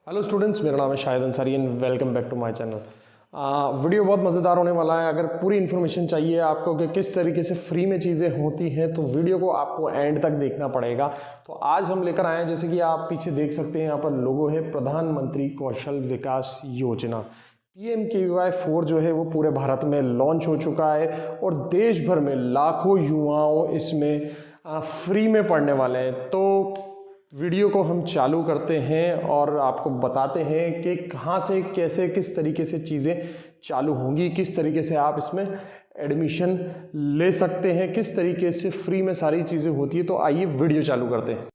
Hello students, मेरा नाम है Shahid Ansari and welcome back to my channel. Video बहुत मज़ेदार होने वाला है। अगर पूरी इन्फॉर्मेशन चाहिए आपको कि किस तरीके से फ्री में चीज़ें होती हैं तो वीडियो को आपको एंड तक देखना पड़ेगा। तो आज हम लेकर आए हैं, जैसे कि आप पीछे देख सकते हैं, यहाँ पर लोगो है प्रधानमंत्री कौशल विकास योजना। PMKVY 4 जो है वो पूरे भारत में लॉन्च हो चुका है और देश भर में लाखों युवाओं इसमें फ्री में पढ़ने वाले हैं। तो वीडियो को हम चालू करते हैं और आपको बताते हैं कि कहाँ से कैसे किस तरीके से चीज़ें चालू होंगी, किस तरीके से आप इसमें एडमिशन ले सकते हैं, किस तरीके से फ्री में सारी चीज़ें होती है। तो आइए वीडियो चालू करते हैं।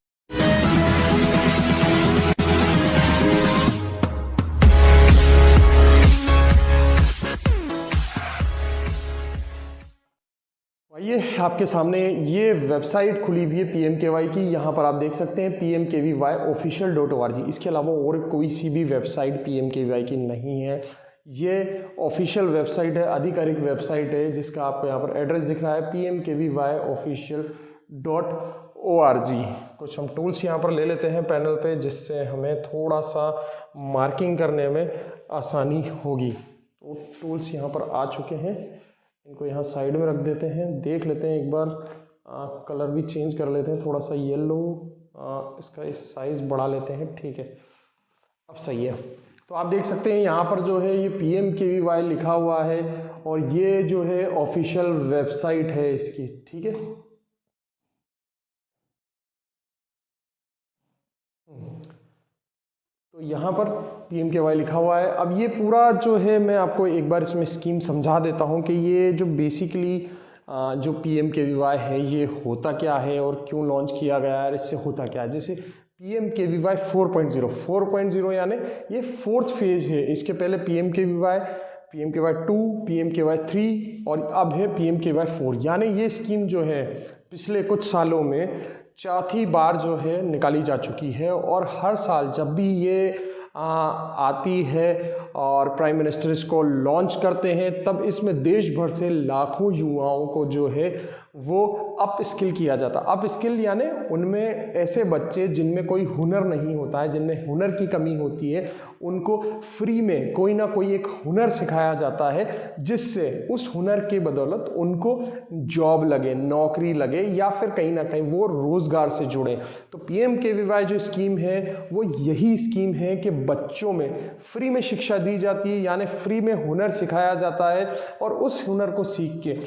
ये आपके सामने ये वेबसाइट खुली हुई है PMKVY की। यहाँ पर आप देख सकते हैं PMKVYofficial.org। इसके अलावा और कोई सी भी वेबसाइट PMKVY की नहीं है। ये ऑफिशियल वेबसाइट है, आधिकारिक वेबसाइट है, जिसका आपको यहाँ पर एड्रेस दिख रहा है PMKVYofficial.org। कुछ हम टूल्स यहाँ पर ले लेते हैं पैनल पे, जिससे हमें थोड़ा सा मार्किंग करने में आसानी होगी। तो टूल्स यहाँ पर आ चुके हैं, इनको यहाँ साइड में रख देते हैं। देख लेते हैं एक बार, कलर भी चेंज कर लेते हैं, थोड़ा सा येलो, इसका इस साइज़ बढ़ा लेते हैं। ठीक है, अब सही है। तो आप देख सकते हैं यहाँ पर जो है ये PMKVY लिखा हुआ है और ये जो है ऑफिशियल वेबसाइट है इसकी। ठीक है, तो यहाँ पर PMKVY लिखा हुआ है। अब ये पूरा जो है मैं आपको एक बार इसमें स्कीम समझा देता हूँ कि ये जो बेसिकली जो PMKVY है ये होता क्या है और क्यों लॉन्च किया गया है, इससे होता क्या है। जैसे PMKVY 4.0 यानी ये फोर्थ फेज है। इसके पहले PMKVY 2, PMKVY 3 और अब है PMKVY 4। यानी ये स्कीम जो है पिछले कुछ सालों में चौथी बार जो है निकाली जा चुकी है और हर साल जब भी ये आती है और प्राइम मिनिस्टर इसको लॉन्च करते हैं तब इसमें देश भर से लाखों युवाओं को जो है वो अप स्किल किया जाता। अप स्किल यानी उनमें ऐसे बच्चे जिनमें कोई हुनर नहीं होता है, जिनमें हुनर की कमी होती है, उनको फ्री में कोई ना कोई एक हुनर सिखाया जाता है, जिससे उस हुनर के बदौलत उनको जॉब लगे, नौकरी लगे या फिर कहीं ना कहीं वो रोज़गार से जुड़े। तो PMKVY जो स्कीम है वो यही स्कीम है कि बच्चों में फ्री में शिक्षा दी जाती है, यानी फ्री में हुनर सिखाया जाता है और उस हुनर को सीख के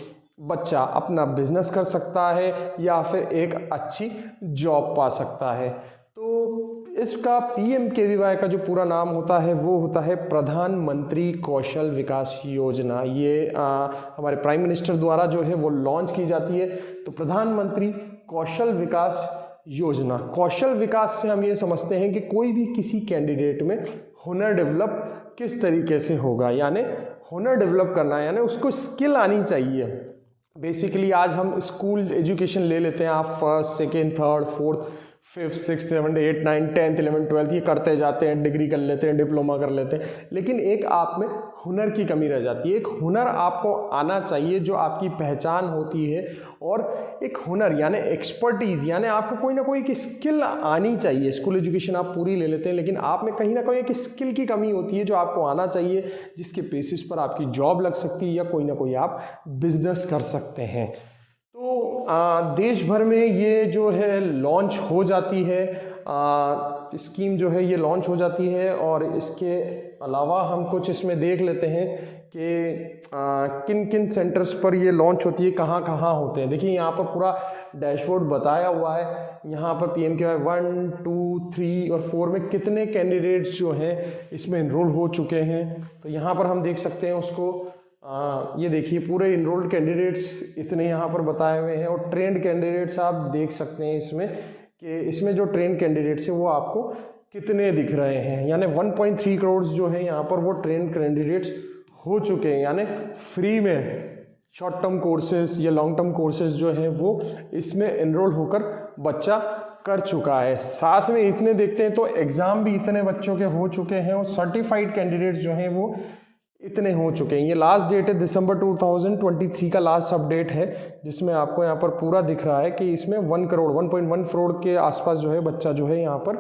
बच्चा अपना बिजनेस कर सकता है या फिर एक अच्छी जॉब पा सकता है। तो इसका PMKVY का जो पूरा नाम होता है वो होता है प्रधानमंत्री कौशल विकास योजना। ये हमारे प्राइम मिनिस्टर द्वारा जो है वो लॉन्च की जाती है। तो प्रधानमंत्री कौशल विकास योजना, कौशल विकास से हम ये समझते हैं कि कोई भी किसी कैंडिडेट में हुनर डेवलप किस तरीके से होगा, यानी हुनर डेवलप करना यानी उसको स्किल आनी चाहिए। बेसिकली आज हम स्कूल एजुकेशन ले लेते हैं, आप first, second, third, fourth, fifth, six, seventh, 8, 9, 10, 11, 12 ये करते जाते हैं, डिग्री कर लेते हैं, डिप्लोमा कर लेते हैं, लेकिन एक आप में हुनर की कमी रह जाती है। एक हुनर आपको आना चाहिए जो आपकी पहचान होती है, और एक हुनर यानी एक्सपर्टीज़ यानी आपको कोई ना कोई एक स्किल आनी चाहिए। स्कूल एजुकेशन आप पूरी ले लेते हैं, लेकिन आप में कहीं ना कहीं एक स्किल की कमी होती है जो आपको आना चाहिए, जिसके बेसिस पर आपकी जॉब लग सकती है या कोई ना कोई आप बिजनेस कर सकते हैं। तो देश भर में ये जो है लॉन्च हो जाती है, स्कीम जो है ये लॉन्च हो जाती है। और इसके अलावा हम कुछ इसमें देख लेते हैं कि किन किन सेंटर्स पर ये लॉन्च होती है, कहाँ कहाँ होते हैं। देखिए यहाँ पर पूरा डैशबोर्ड बताया हुआ है। यहाँ पर PMKVY 1, 2, 3 और 4 में कितने कैंडिडेट्स जो हैं इसमें इनरोल हो चुके हैं। तो यहाँ पर हम देख सकते हैं उसको, ये देखिए पूरे इनरोल्ड कैंडिडेट्स इतने यहाँ पर बताए हुए हैं, और ट्रेंड कैंडिडेट्स आप देख सकते हैं इसमें कि इसमें जो ट्रेंड कैंडिडेट्स हैं वो आपको कितने दिख रहे हैं। यानी 1.3 करोड़ जो है यहाँ पर वो ट्रेंड कैंडिडेट्स हो चुके हैं। यानी फ्री में शॉर्ट टर्म कोर्सेज या लॉन्ग टर्म कोर्सेज जो हैं वो इसमें एनरोल होकर बच्चा कर चुका है। साथ में इतने देखते हैं तो एग्ज़ाम भी इतने बच्चों के हो चुके हैं और सर्टिफाइड कैंडिडेट्स जो हैं वो इतने हो चुके हैं। ये लास्ट डेट है दिसंबर 2023 का लास्ट अपडेट है, जिसमें आपको यहाँ पर पूरा दिख रहा है कि इसमें 1 करोड़ 1.1 करोड़ के आसपास जो है बच्चा जो है यहाँ पर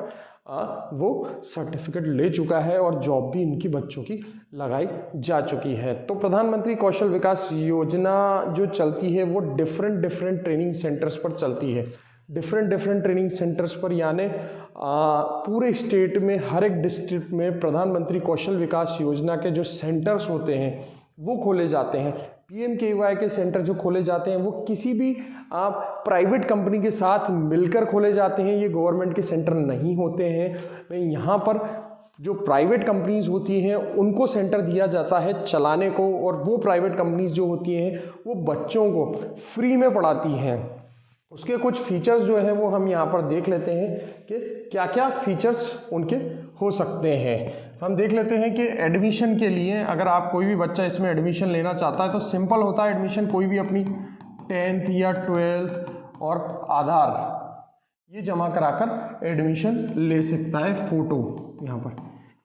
वो सर्टिफिकेट ले चुका है और जॉब भी इनकी बच्चों की लगाई जा चुकी है। तो प्रधानमंत्री कौशल विकास योजना जो चलती है वो डिफरेंट ट्रेनिंग सेंटर्स पर चलती है। डिफरेंट ट्रेनिंग सेंटर्स पर, यानी पूरे स्टेट में हर एक डिस्ट्रिक्ट में प्रधानमंत्री कौशल विकास योजना के जो सेंटर्स होते हैं वो खोले जाते हैं। PMKVY के सेंटर जो खोले जाते हैं वो किसी भी प्राइवेट कंपनी के साथ मिलकर खोले जाते हैं, ये गवर्नमेंट के सेंटर नहीं होते हैं। यहाँ पर जो प्राइवेट कंपनीज होती हैं उनको सेंटर दिया जाता है चलाने को, और वो प्राइवेट कंपनीज जो होती हैं वो बच्चों को फ्री में पढ़ाती हैं। उसके कुछ फीचर्स जो हैं वो हम यहाँ पर देख लेते हैं कि क्या क्या फीचर्स उनके हो सकते हैं। हम देख लेते हैं कि एडमिशन के लिए अगर आप कोई भी बच्चा इसमें एडमिशन लेना चाहता है तो सिंपल होता है एडमिशन। कोई भी अपनी 10th या 12th और आधार ये जमा कराकर एडमिशन ले सकता है। फ़ोटो यहाँ पर,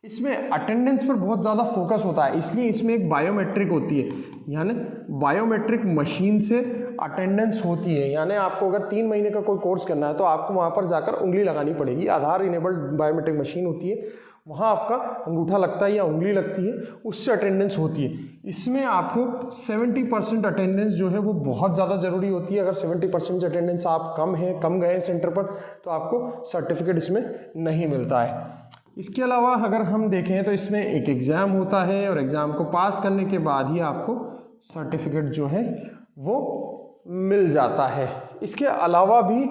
इसमें अटेंडेंस पर बहुत ज़्यादा फोकस होता है, इसलिए इसमें एक बायोमेट्रिक होती है, यानी बायोमेट्रिक मशीन से अटेंडेंस होती है। यानी आपको अगर 3 महीने का कोई कोर्स करना है तो आपको वहाँ पर जाकर उंगली लगानी पड़ेगी। आधार इनेबल्ड बायोमेट्रिक मशीन होती है, वहाँ आपका अंगूठा लगता है या उंगली लगती है, उससे अटेंडेंस होती है। इसमें आपको 70% अटेंडेंस जो है वो बहुत ज़्यादा ज़रूरी होती है। अगर 70% अटेंडेंस आप कम गए सेंटर पर तो आपको सर्टिफिकेट इसमें नहीं मिलता है। इसके अलावा अगर हम देखें तो इसमें एक एग्ज़ाम होता है और एग्ज़ाम को पास करने के बाद ही आपको सर्टिफिकेट जो है वो मिल जाता है। इसके अलावा भी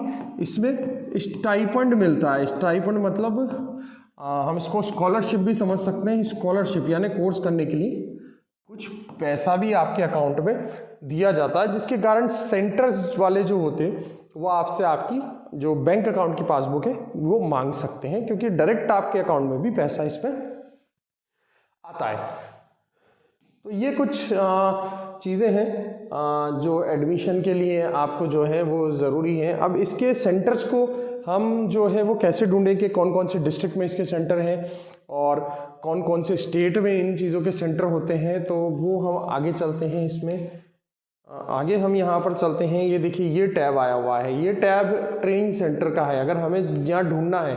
इसमें स्टाइपेंड मिलता है। स्टाइपेंड मतलब हम इसको स्कॉलरशिप भी समझ सकते हैं। स्कॉलरशिप यानी कोर्स करने के लिए कुछ पैसा भी आपके अकाउंट में दिया जाता है, जिसके कारण सेंटर्स वाले जो होते हैं वो आपसे आपकी जो बैंक अकाउंट की पासबुक है वो मांग सकते हैं, क्योंकि डायरेक्ट आपके अकाउंट में भी पैसा इसमें आता है। तो ये कुछ चीज़ें हैं जो एडमिशन के लिए आपको जो है वो ज़रूरी है। अब इसके सेंटर्स को हम जो है वो कैसे ढूंढें कि कौन कौन से डिस्ट्रिक्ट में इसके सेंटर हैं और कौन कौन से स्टेट में इन चीज़ों के सेंटर होते हैं, तो वो हम आगे चलते हैं। इसमें आगे हम यहाँ पर चलते हैं। ये देखिए ये टैब आया हुआ है, ये टैब ट्रेनिंग सेंटर का है। अगर हमें यहाँ ढूंढना है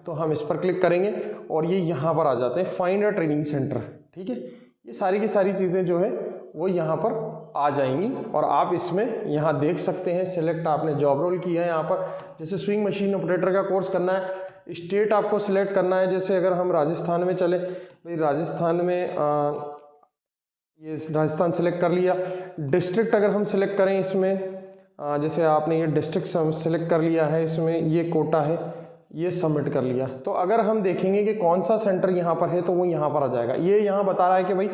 तो हम इस पर क्लिक करेंगे और ये यहाँ पर आ जाते हैं, फाइंड अ ट्रेनिंग सेंटर। ठीक है, ये सारी की सारी चीज़ें जो है वो यहाँ पर आ जाएंगी और आप इसमें यहाँ देख सकते हैं। सिलेक्ट आपने जॉब रोल किया है यहाँ पर, जैसे स्विंग मशीन ऑपरेटर का कोर्स करना है, स्टेट आपको सिलेक्ट करना है। जैसे अगर हम राजस्थान में चले, भाई राजस्थान में ये राजस्थान सेलेक्ट कर लिया। डिस्ट्रिक्ट अगर हम सेलेक्ट करें इसमें, जैसे आपने ये डिस्ट्रिक्ट सेलेक्ट कर लिया है, इसमें ये कोटा है, ये सबमिट कर लिया। तो अगर हम देखेंगे कि कौन सा सेंटर यहाँ पर है तो वो यहाँ पर आ जाएगा। ये यहाँ बता रहा है कि भाई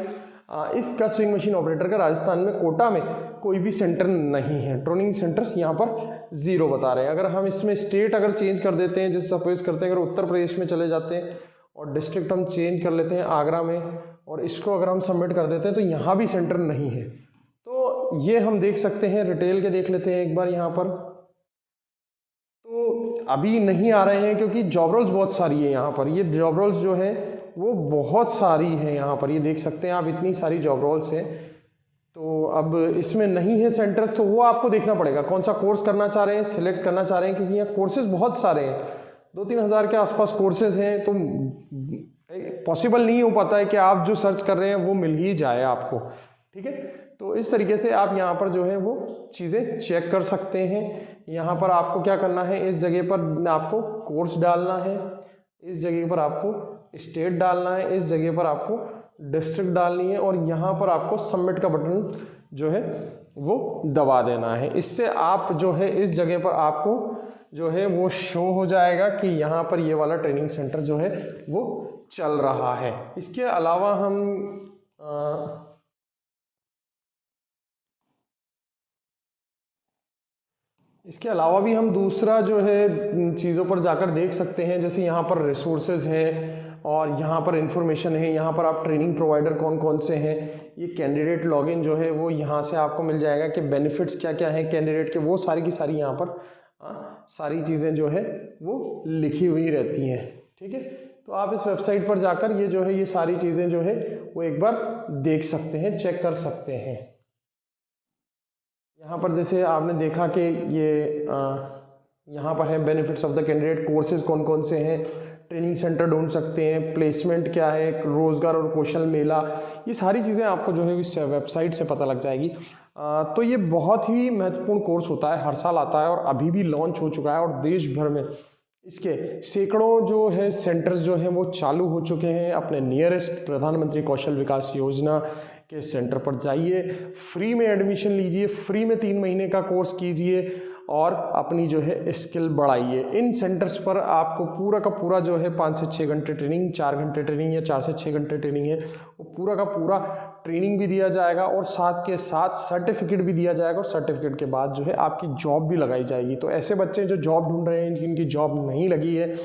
इसका स्विंग मशीन ऑपरेटर का राजस्थान में कोटा में कोई भी सेंटर नहीं है। ट्रेनिंग सेंटर्स यहाँ पर 0 बता रहे हैं। अगर हम इसमें स्टेट अगर चेंज कर देते हैं, जैसे सपोज करते हैं अगर उत्तर प्रदेश में चले जाते हैं और डिस्ट्रिक्ट हम चेंज कर लेते हैं आगरा में, और इसको अगर हम सबमिट कर देते हैं तो यहाँ भी सेंटर नहीं है। तो ये हम देख सकते हैं, रिटेल के देख लेते हैं एक बार यहाँ पर। तो अभी नहीं आ रहे हैं क्योंकि जॉब रोल्स बहुत सारी है यहाँ पर। ये जॉब रोल्स जो है वो बहुत सारी है यहाँ पर, ये देख सकते हैं आप, इतनी सारी जॉब रोल्स हैं। तो अब इसमें नहीं है सेंटर्स, तो वो आपको देखना पड़ेगा कौन सा कोर्स करना चाह रहे हैं, सिलेक्ट करना चाह रहे हैं, क्योंकि यहाँ कोर्सेज बहुत सारे हैं, 2-3 हज़ार के आसपास कोर्सेज हैं। तो पॉसिबल नहीं हो पाता है कि आप जो सर्च कर रहे हैं वो मिल ही जाए आपको। ठीक है, तो इस तरीके से आप यहाँ पर जो है वो चीज़ें चेक कर सकते हैं। यहाँ पर आपको क्या करना है, इस जगह पर आपको कोर्स डालना है, इस जगह पर आपको स्टेट डालना है, इस जगह पर आपको डिस्ट्रिक्ट डालनी है, और यहाँ पर आपको सबमिट का बटन जो है वो दबा देना है। इससे आप जो है इस जगह पर आपको जो है वो शो हो जाएगा कि यहाँ पर ये वाला ट्रेनिंग सेंटर जो है वो चल रहा है। इसके अलावा हम इसके अलावा भी हम दूसरा जो है चीज़ों पर जाकर देख सकते हैं। जैसे यहाँ पर रिसोर्सेज हैं और यहाँ पर इंफॉर्मेशन है, यहाँ पर आप ट्रेनिंग प्रोवाइडर कौन कौन से हैं, ये कैंडिडेट लॉगिन जो है वो यहाँ से आपको मिल जाएगा कि बेनिफिट्स क्या क्या हैं कैंडिडेट के, वो सारी की सारी यहाँ पर सारी चीज़ें जो है वो लिखी हुई रहती हैं। ठीक है, तो आप इस वेबसाइट पर जाकर ये जो है ये सारी चीज़ें जो है वो एक बार देख सकते हैं, चेक कर सकते हैं। यहाँ पर जैसे आपने देखा कि ये यहाँ पर है benefits of the candidate, courses कौन कौन से हैं, ट्रेनिंग सेंटर ढूंढ सकते हैं, प्लेसमेंट क्या है, रोज़गार और कौशल मेला, ये सारी चीज़ें आपको जो है इस वेबसाइट से पता लग जाएगी। तो ये बहुत ही महत्वपूर्ण कोर्स होता है, हर साल आता है और अभी भी लॉन्च हो चुका है और देश भर में इसके सैकड़ों जो है सेंटर्स जो हैं वो चालू हो चुके हैं। अपने नियरेस्ट प्रधानमंत्री कौशल विकास योजना के सेंटर पर जाइए, फ्री में एडमिशन लीजिए, फ्री में 3 महीने का कोर्स कीजिए और अपनी जो है स्किल बढ़ाइए। इन सेंटर्स पर आपको पूरा का पूरा जो है 5 से 6 घंटे ट्रेनिंग, 4 घंटे ट्रेनिंग या 4 से 6 घंटे ट्रेनिंग है, वो पूरा का पूरा ट्रेनिंग भी दिया जाएगा और साथ के साथ सर्टिफिकेट भी दिया जाएगा और सर्टिफिकेट के बाद जो है आपकी जॉब भी लगाई जाएगी। तो ऐसे बच्चे जो जॉब ढूंढ रहे हैं, जिनकी जॉब नहीं लगी है,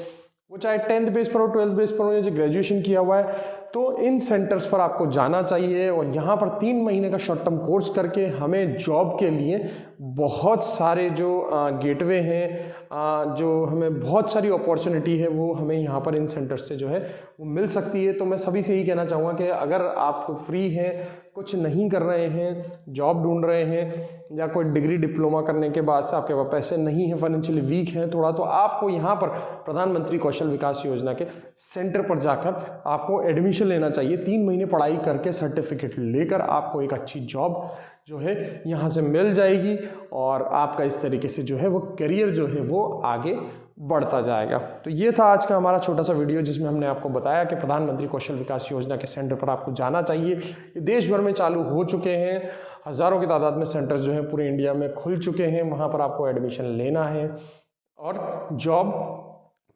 वो चाहे 10th बेस पर हो, 12th बेस पर हो या जो ग्रेजुएशन किया हुआ है, तो इन सेंटर्स पर आपको जाना चाहिए और यहाँ पर 3 महीने का शॉर्ट टर्म कोर्स करके हमें जॉब के लिए बहुत सारे जो गेटवे हैं, जो हमें बहुत सारी अपॉर्चुनिटी है, वो हमें यहाँ पर इन सेंटर्स से जो है वो मिल सकती है। तो मैं सभी से यही कहना चाहूँगा कि अगर आप फ्री हैं, कुछ नहीं कर रहे हैं, जॉब ढूंढ रहे हैं या कोई डिग्री डिप्लोमा करने के बाद से आपके पास पैसे नहीं हैं, फाइनेंशियली वीक हैं थोड़ा, तो आपको यहाँ पर प्रधानमंत्री कौशल विकास योजना के सेंटर पर जाकर आपको एडमिशन लेना चाहिए। 3 महीने पढ़ाई करके सर्टिफिकेट लेकर आपको एक अच्छी जॉब जो है यहाँ से मिल जाएगी और आपका इस तरीके से जो है वो करियर जो है वो आगे बढ़ता जाएगा। तो ये था आज का हमारा छोटा सा वीडियो, जिसमें हमने आपको बताया कि प्रधानमंत्री कौशल विकास योजना के सेंटर पर आपको जाना चाहिए। ये देश भर में चालू हो चुके हैं, हज़ारों की तादाद में सेंटर जो है पूरे इंडिया में खुल चुके हैं। वहाँ पर आपको एडमिशन लेना है और जॉब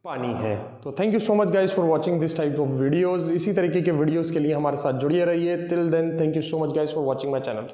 पानी है। तो thank you so much guys for watching this type of videos. इसी तरीके के वीडियोज़ के लिए हमारे साथ जुड़िए रहिए। Till then, thank you so much guys for watching my channel.